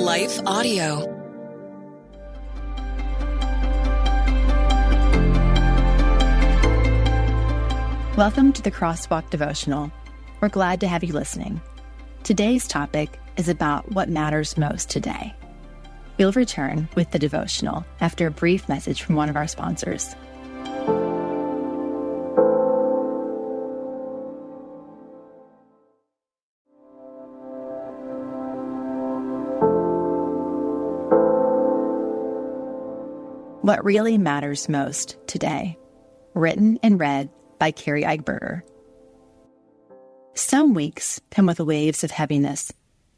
Life Audio. Welcome to the Crosswalk Devotional. We're glad to have you listening. Today's topic is about what matters most today. We'll return with the devotional after a brief message from one of our sponsors. What Really Matters Most Today. Written and read by Carrie Eichberger. Some weeks come with waves of heaviness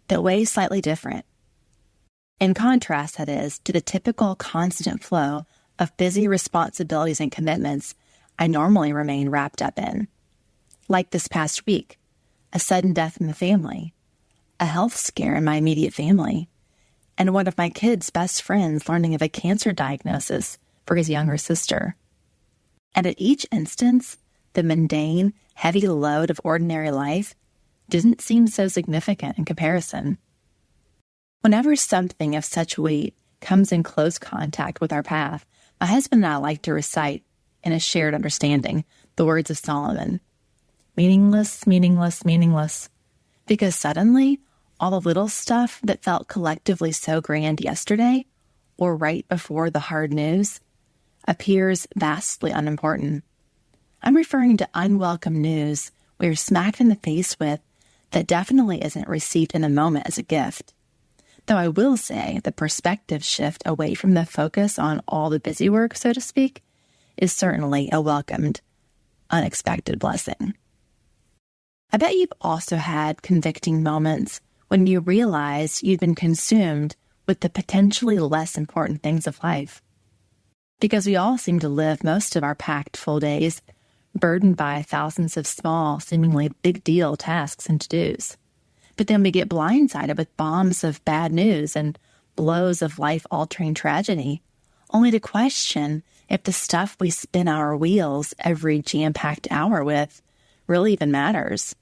that weigh slightly different. In contrast, that is, to the typical constant flow of busy responsibilities and commitments I normally remain wrapped up in. Like this past week, a sudden death in the family, a health scare in my immediate family, and one of my kids' best friends learning of a cancer diagnosis for his younger sister. And at each instance, the mundane, heavy load of ordinary life didn't seem so significant in comparison. Whenever something of such weight comes in close contact with our path, my husband and I like to recite, in a shared understanding, the words of Solomon. Meaningless, meaningless, meaningless. Because suddenly, all the little stuff that felt collectively so grand yesterday, or right before the hard news, appears vastly unimportant. I'm referring to unwelcome news we're smacked in the face with that definitely isn't received in a moment as a gift. Though I will say the perspective shift away from the focus on all the busy work, so to speak, is certainly a welcomed, unexpected blessing. I bet you've also had convicting moments when you realize you've been consumed with the potentially less important things of life. Because we all seem to live most of our packed full days burdened by thousands of small, seemingly big deal tasks and to-dos. But then we get blindsided with bombs of bad news and blows of life-altering tragedy, only to question if the stuff we spin our wheels every jam-packed hour with really even matters.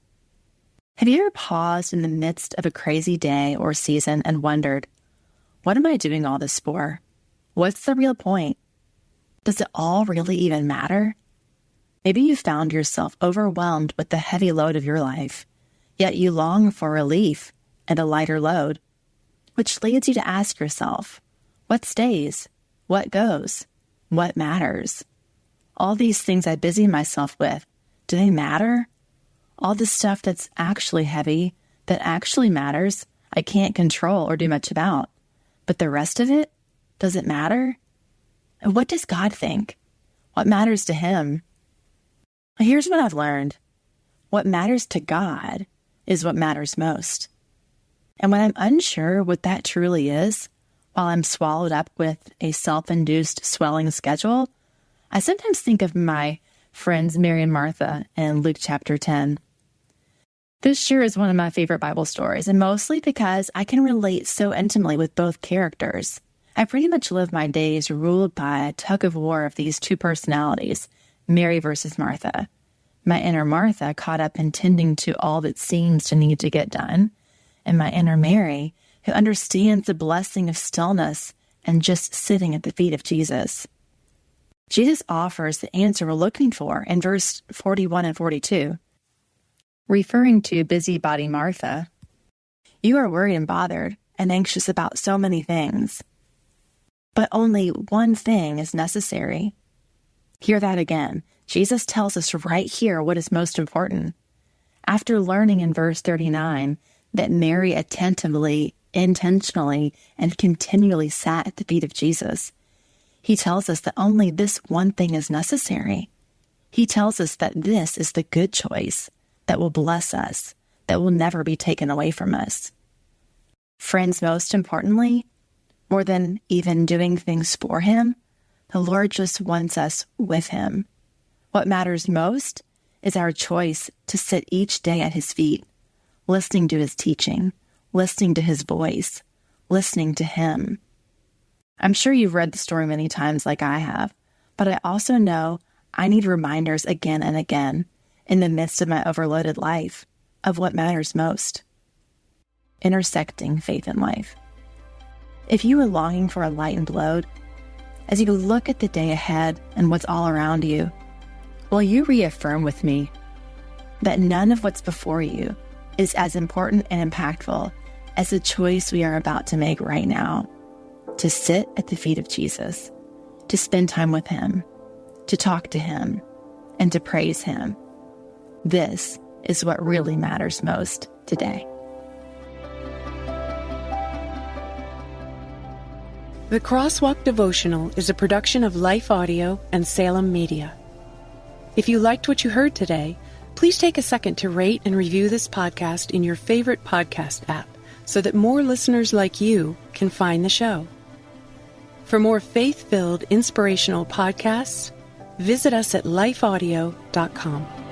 Have you ever paused in the midst of a crazy day or season and wondered, what am I doing all this for? What's the real point? Does it all really even matter? Maybe you found yourself overwhelmed with the heavy load of your life, yet you long for relief and a lighter load, which leads you to ask yourself, what stays? What goes? What matters? All these things I busy myself with, do they matter? All the stuff that's actually heavy, that actually matters, I can't control or do much about. But the rest of it, does it matter? And what does God think? What matters to Him? Here's what I've learned. What matters to God is what matters most. And when I'm unsure what that truly is, while I'm swallowed up with a self-induced swelling schedule, I sometimes think of my friends Mary and Martha in Luke chapter 10. This sure is one of my favorite Bible stories, and mostly because I can relate so intimately with both characters. I pretty much live my days ruled by a tug-of-war of these two personalities, Mary versus Martha. My inner Martha caught up in tending to all that seems to need to get done, and my inner Mary, who understands the blessing of stillness and just sitting at the feet of Jesus. Jesus offers the answer we're looking for in verse 41 and 42. Referring to busybody Martha, you are worried and bothered and anxious about so many things. But only one thing is necessary. Hear that again. Jesus tells us right here what is most important. After learning in verse 39 that Mary attentively, intentionally, and continually sat at the feet of Jesus, He tells us that only this one thing is necessary. He tells us that this is the good choice that will bless us, that will never be taken away from us. Friends, most importantly, more than even doing things for Him, the Lord just wants us with Him. What matters most is our choice to sit each day at His feet, listening to His teaching, listening to His voice, listening to Him. I'm sure you've read the story many times like I have, but I also know I need reminders again and again in the midst of my overloaded life of what matters most. Intersecting faith and life. If you are longing for a lightened load, as you look at the day ahead and what's all around you, will you reaffirm with me that none of what's before you is as important and impactful as the choice we are about to make right now, to sit at the feet of Jesus, to spend time with him, to talk to him, and to praise him. This is what really matters most today. The Crosswalk Devotional is a production of Life Audio and Salem Media. If you liked what you heard today, please take a second to rate and review this podcast in your favorite podcast app so that more listeners like you can find the show. For more faith-filled, inspirational podcasts, visit us at lifeaudio.com.